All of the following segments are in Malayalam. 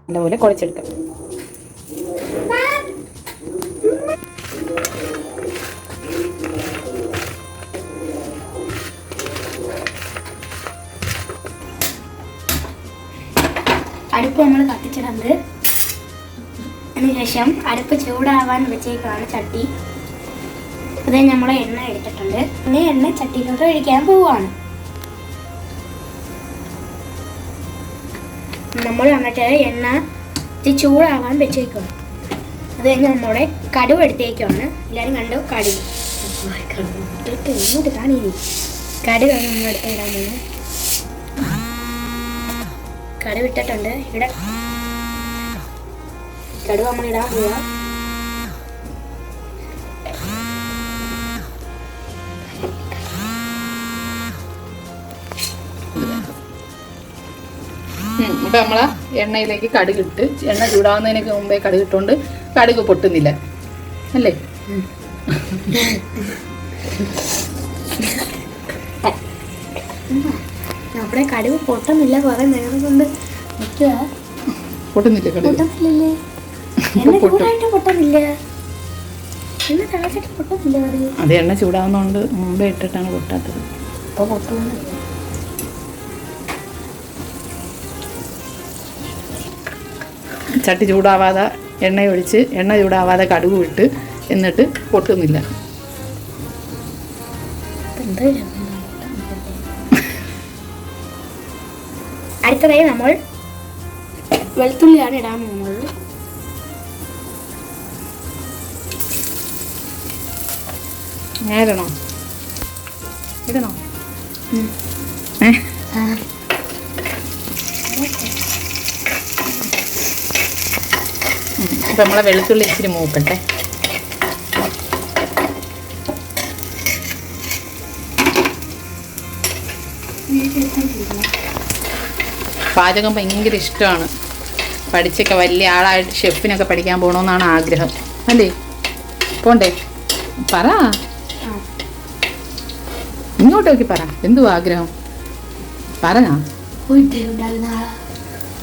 നല്ലപോലെ കുഴച്ചെടുക്കാം. അടുപ്പ് നമ്മൾ കത്തിച്ചിടുന്നത്. അതിനുശേഷം അടുപ്പ് ചൂടാവാൻ വെച്ചേക്കാണ് ചട്ടി. അത് നമ്മൾ എണ്ണ എടുത്തിട്ടുണ്ട്. പിന്നെ എണ്ണ ചട്ടിയിലോട്ട് ഒഴിക്കാൻ പോവുകയാണ്. നമ്മൾ എന്നിട്ട് എണ്ണ ചൂടാവാൻ വെച്ചേക്കാണ്. അത് കഴിഞ്ഞ് നമ്മുടെ കടുവ് എടുത്തേക്കാണ്. എല്ലാവരും കണ്ടു കടുവ്. ഇങ്ങോട്ട് കാണില്ലേ കടുവാണ് നമ്മൾ എടുത്തിടാൻ പോകുന്നത്. കടുവ് ഇട്ടിട്ടുണ്ട്. ഇവിടെ കടുവ് നമ്മൾ ഇടാൻ പോവുക. ഇപ്പം നമ്മൾ എണ്ണയിലേക്ക് കടുകിട്ട് എണ്ണ ചൂടാവുന്നതിനൊക്കെ മുമ്പേ കടുകിട്ടുകൊണ്ട് കടുക് പൊട്ടുന്നില്ല അല്ലേ? നമ്മുടെ കടുക് പൊട്ടുന്നില്ല. കുറെ നേരം കൊണ്ട് നിൽക്കുക. പൊട്ടുന്നില്ല കടുക് പൊട്ടുന്നില്ലല്ലേ? എണ്ണ ചൂടായിട്ട് പൊട്ടുന്നില്ല. എണ്ണ തിളച്ചിട്ട് പൊട്ടുന്നില്ല കടുക്. അത് എണ്ണ ചൂടാവുന്നതുകൊണ്ട് മുമ്പേ ഇട്ടിട്ടാണ് പൊട്ടാത്തത്. അപ്പോൾ പൊട്ടുന്നു. ചട്ടി ചൂടാവാതെ എണ്ണ ഒഴിച്ച് എണ്ണ ചൂടാവാതെ കടുക് വിട്ട് എന്നിട്ട് പൊട്ടുന്നില്ല. അടുത്തതായി നമ്മൾ വെളുത്തുള്ളിയാണ് ഇടാൻ പോകുന്നത്. നേരണോ ഇടണോ? ഇപ്പം നമ്മളെ വെളുത്തുള്ളി ഇച്ചിരി മൂക്കട്ടെ. പാചകം ഭയങ്കര ഇഷ്ടമാണ്. പഠിച്ചൊക്കെ വലിയ ആളായിട്ട് ഷെഫിനൊക്കെ പഠിക്കാൻ പോകണമെന്നാണ് ആഗ്രഹം അല്ലേ? പോണ്ടേ? പറ, ഇങ്ങോട്ട് നോക്കി പറ. എന്തുവാ ആഗ്രഹം? പറഞ്ഞാ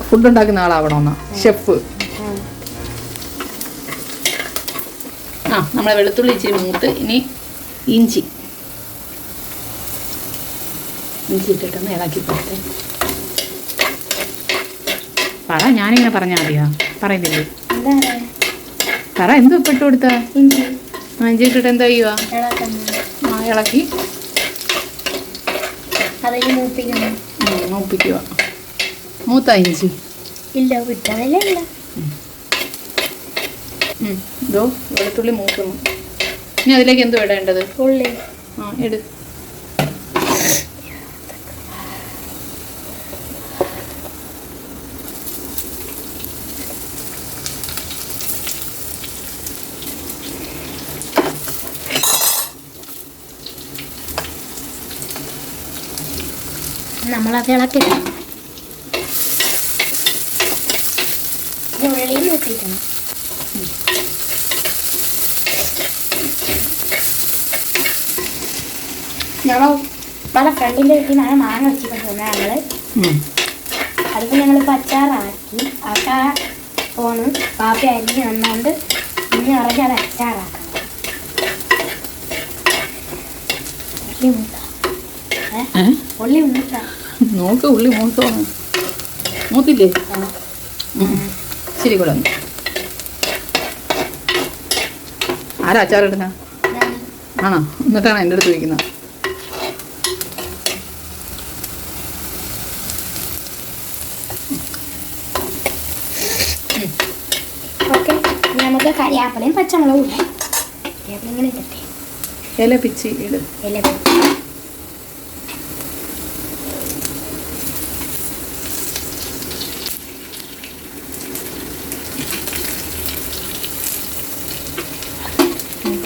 ഫുഡ് ഉണ്ടാക്കുന്ന ആളാവണമെന്നാ ഷെഫ്. നമ്മളെ വെളുത്തുള്ളി ഇച്ചിരി മൂത്ത് ഇനി ഇഞ്ചി ഇട്ടിട്ടൊന്ന് ഇളക്കി പോട്ടെ. പറ, ഞാനിങ്ങനെ പറഞ്ഞാൽ മതിയാ? പറയുന്നില്ലേ? പറ, എന്തു ഇപ്പം ഇട്ട് കൊടുത്താ? ഇഞ്ചി ഇട്ടിട്ട് എന്താ ചെയ്യുക? ഇളക്കി മൂപ്പിക്കുക. മൂത്ത ഇഞ്ചി ഇല്ല വിട്ടതല്ലേ. ഇതോ വെളുത്തുള്ളി മൂക്കുന്നു. ഇനി അതിലേക്ക് എന്തോ ഇടേണ്ടത്? ഉള്ളി. ഇട്. നമ്മളത് ഇളക്കി ഉള്ളി മൂപ്പിക്കണം. ഞങ്ങൾ പല ഫ്രണ്ടിൻ്റെ വീട്ടിൽ നിന്നാണ് മാങ്ങ വെച്ചിട്ടുണ്ട് ഞങ്ങൾ. അതിപ്പോൾ ഞങ്ങളിപ്പോൾ അച്ചാറാക്കി ആക്കാ പോണ്. പാപ്പി അരിഞ്ഞ് വന്നുകൊണ്ട് ഇനി ഇറങ്ങി അത് അച്ചാറാക്കാം. ഉള്ളി മൂത്ത നോക്ക്, ഉള്ളി മൂത്തോന്ന് മൂത്തില്ലേ? ശരി കൂടെ ആരാ അച്ചാറിടുന്ന? ആണോ? എന്നിട്ടാണ് എൻ്റെ അടുത്ത് ചോദിക്കുന്നത്. ഓക്കെ, നമുക്ക് കരിയാപ്പലയും പച്ചമുളകും ഇടാം. കരിയാപ്പല ഇങ്ങനെ ഇട്ടേ. ഇല പിച്ചി ഇടും. ഇല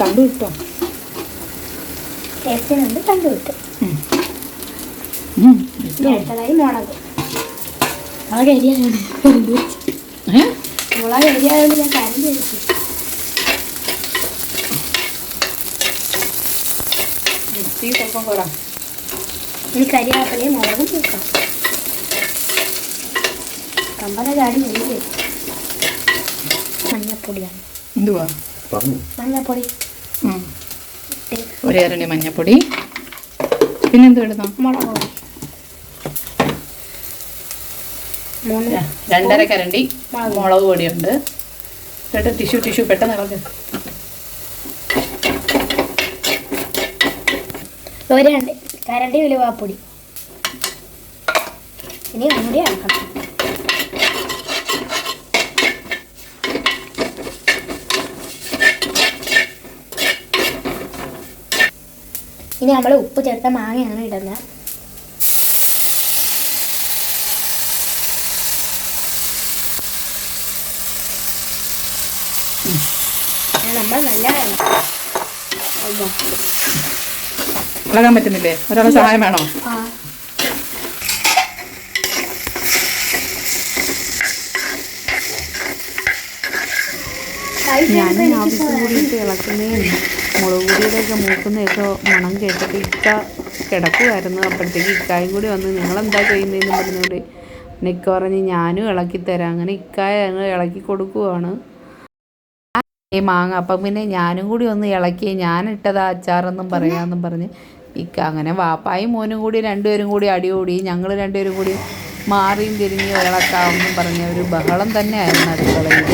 തണ്ടു കിട്ടോ? ടേസ്റ്റിനുണ്ട് തണ്ടു കിട്ടും. അടുത്തതായി മുളക്. മുളക് എരിയാണ്. മുളക് എരിയായതുകൊണ്ട് ഞാൻ കരിഞ്ഞ് വെച്ചു. തീ സ്വല്പം കുറ. ഇനി കരിയാപ്പലയും മുളകും തൂക്കാം. അമ്പല ചാടി വലിയ മഞ്ഞപ്പൊടിയാണ്. എന്തുവാ? മഞ്ഞപ്പൊടി. ഒരു അരണ്ടി മഞ്ഞപ്പൊടി. പിന്നെന്തു ഇടുന്ന? മുളക് പൊടി. 2.5 കരണ്ടി മുളക് പൊടിയുണ്ട്. ടിഷ്യൂ പെട്ടെന്ന് ഇളക്. 1 കരണ്ടി ഉലുവാപ്പൊടി. ഇനി ഒന്നുകൂടി ആക്കണം. ഇനി നമ്മൾ ഉപ്പ് ചേർത്ത മാങ്ങയാണ് ഇടുന്നത്. നമ്മൾ നല്ല ഇളകാൻ പറ്റുന്നില്ലേ? ഒരാളെ സഹായം വേണോ? ഞാൻ ആവശ്യം കൂടിയിട്ട് ഇളക്കുന്നേ മുളക് പൊടിയുടെയൊക്കെ മൂക്കുന്നതൊക്കെ മണം കേട്ടിട്ട് ഇക്ക കിടക്കുമായിരുന്നു. അപ്പോഴത്തേക്ക് ഇക്കായും കൂടി വന്ന് ഞങ്ങളെന്താ ചെയ്യുന്നതെന്ന് പറഞ്ഞുകൊണ്ട് നിക്ക പറഞ്ഞ് ഞാനും ഇളക്കിത്തരാം. അങ്ങനെ ഇക്കായ ഞങ്ങൾ ഇളക്കി കൊടുക്കുവാണ് ഈ മാങ്ങ. അപ്പം പിന്നെ ഞാനും കൂടി ഒന്ന് ഇളക്കി ഞാനിട്ടതാ അച്ചാറെന്നും പറയാമെന്നും പറഞ്ഞ് ഇക്ക അങ്ങനെ വാപ്പായും മോനും കൂടി രണ്ടുപേരും കൂടി അടിയോടി ഞങ്ങൾ രണ്ടുപേരും കൂടി മാറിയും തിരിഞ്ഞ് ഇളക്കാമെന്നും പറഞ്ഞ ഒരു ബഹളം തന്നെയായിരുന്നു അടുക്കളയിൽ.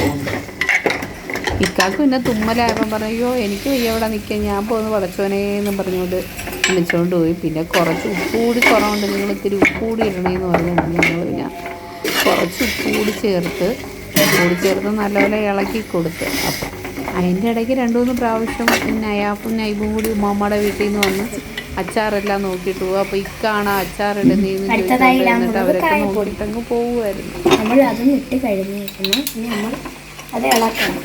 ഇക്കാക്ക് പിന്നെ തുമ്മലായപ്പം പറയോ എനിക്ക് വയ്യ അവിടെ നിൽക്കാൻ, ഞാൻ പോകുന്നു പടച്ചോനേന്നും പറഞ്ഞുകൊണ്ട് വിളിച്ചുകൊണ്ട് പോയി. പിന്നെ കുറച്ച് ഉപ്പ് കൂടി കുറവുണ്ട്, നിങ്ങൾ ഇത്തിരി ഉപ്പ് കൂടി ഇടണേന്ന് പറഞ്ഞുകൊണ്ട് ഞങ്ങൾ പിന്നെ കുറച്ച് ഉപ്പ് കൂടി ചേർത്ത് നല്ലപോലെ ഇളക്കി കൊടുത്ത്. അപ്പം അതിൻ്റെ ഇടയ്ക്ക് 2-3 പ്രാവശ്യം നയാഫും നൈബും കൂടി ഉമ്മാമ്മയുടെ വീട്ടിൽ നിന്ന് വന്ന് അച്ചാറെല്ലാം നോക്കിയിട്ട് പോകും. അപ്പോൾ ഇക്കാണ് അച്ചാറിടുന്നതെന്ന് ചോദിച്ചിട്ട് എന്നിട്ട് അവരൊക്കെ നോക്കിയിട്ടങ്ങ് പോകുമായിരുന്നു. നമ്മൾ അതും ഇട്ട് കഴിഞ്ഞിരിക്കുന്നു. ഇനി നമ്മൾ അത് ഇളക്കണം.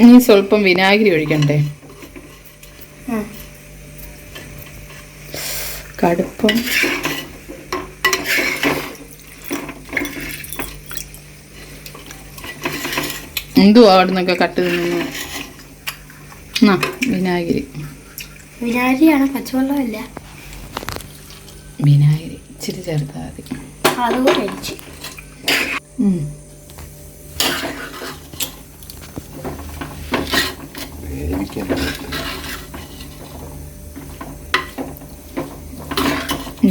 ഇനി സ്വല്പം വിനാഗിരി ഒഴിക്കണ്ടേ? കടുപ്പം എന്തുവാ അവിടെ നിന്നൊക്കെ കട്ട് തിന്നു? വിനാഗിരിയാണ്, പച്ചവെള്ളമല്ല. വിനാഗിരി ഇച്ചിരി ചേർത്താൽ മതി. അതും കഴിച്ചു.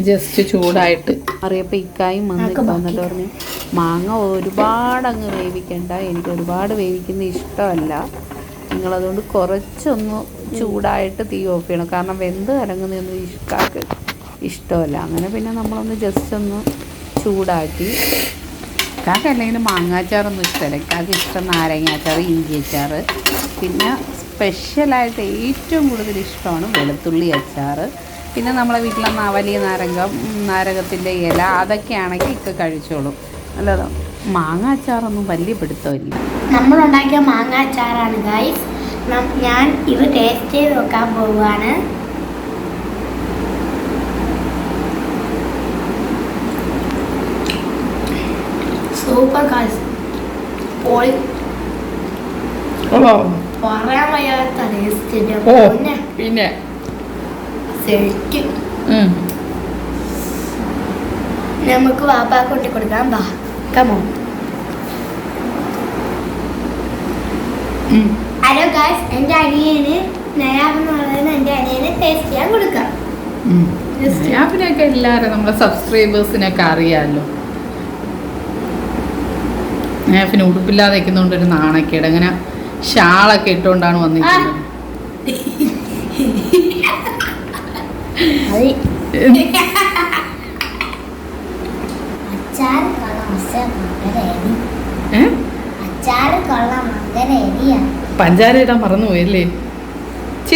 ജസ്റ്റ് ചൂടായിട്ട് അറിയപ്പോൾ ഇക്കായും വന്നിട്ട് പറഞ്ഞു മാങ്ങ ഒരുപാട് അങ്ങ് വേവിക്കണ്ട, എനിക്ക് ഒരുപാട് വേവിക്കുന്ന ഇഷ്ടമല്ല, നിങ്ങളതുകൊണ്ട് കുറച്ചൊന്ന് ചൂടായിട്ട് തീ ഓഫ് ചെയ്യണം, കാരണം വെന്ത് കലങ്ങുന്നതൊന്നും ഇക്കാക്ക് ഇഷ്ടമല്ല. അങ്ങനെ പിന്നെ നമ്മളൊന്ന് ജസ്റ്റ് ഒന്ന് ചൂടാക്കി. ഇക്കാക്ക് അല്ലെങ്കിൽ മാങ്ങാച്ചാറൊന്നും ഇഷ്ടമല്ല, ഇക്കാക്ക് ഇഷ്ടം നാരങ്ങാച്ചാറ്, ഇഞ്ചി അച്ചാർ, പിന്നെ സ്പെഷ്യലായിട്ട് ഏറ്റവും കൂടുതൽ ഇഷ്ടമാണ് വെളുത്തുള്ളി അച്ചാർ. പിന്നെ നമ്മളെ വീട്ടിലെ വലിയ നാരകത്തിൻ്റെ ഇല അതൊക്കെയാണെങ്കിൽ ഇക്ക കഴിച്ചോളും. അല്ലാതെ മാങ്ങ അച്ചാറൊന്നും വലിയ പിടുത്തമില്ല. നമ്മളുണ്ടാക്കിയ മാങ്ങ അച്ചാറാണ് ഗൈസ്. ഞാൻ ഇത് ടേസ്റ്റ് ചെയ്ത് നോക്കാൻ പോവുകയാണ്. സൂപ്പർ ഗൈസ്, പറയാൻ വയ്യാത്ത ടേസ്റ്റ്. പിന്നെ നമുക്ക് വാപ്പാ കൊണ്ടി കൊടുക്കാം. ബാ കമോ. ഹലോ ഗൈസ്, എൻ്റെ അനിയന് നയാബെന്ന് പറയുന്നത് എൻ്റെ അനിയന് ടേസ്റ്റ് ചെയ്യാൻ കൊടുക്കാം. നയാബിനൊക്കെ എല്ലാവരും നമ്മളെ സബ്സ്ക്രൈബേഴ്സിനൊക്കെ അറിയാമല്ലോ. നയാബിന് ഉടുപ്പില്ലാതെ നിൽക്കുന്നതുകൊണ്ട് ഒരു നാണക്കേട്, അങ്ങനെ ഷാളൊക്കെ ഇട്ടുകൊണ്ടാണ് വന്നിരിക്കുന്നത്. പഞ്ചാര ഇടാൻ മറന്നുപോയല്ലേ?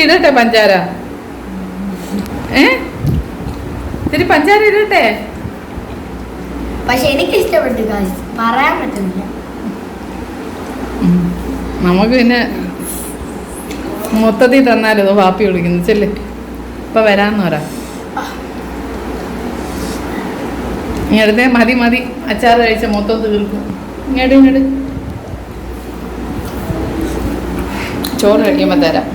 ഇടട്ടെ പഞ്ചാര? ഇത്തിരി പഞ്ചാര ഇടട്ടെ? പക്ഷെ എനിക്ക് ഇഷ്ടപ്പെട്ടു, പറയാൻ പറ്റുന്നില്ല. നമുക്ക് പിന്നെ മൊത്തത്തിൽ തന്നാലോ വാപ്പി വിളിക്കുന്നു. ചെല്ലേ ഇപ്പൊ വരാന്ന് പറ. ഇങ്ങടുത്തെ മതി അച്ചാർ കഴിച്ച മൊത്തം തീർക്കും. ഇങ്ങോട്ട് ചോറ് കഴിക്കുമ്പോൾ തരാം.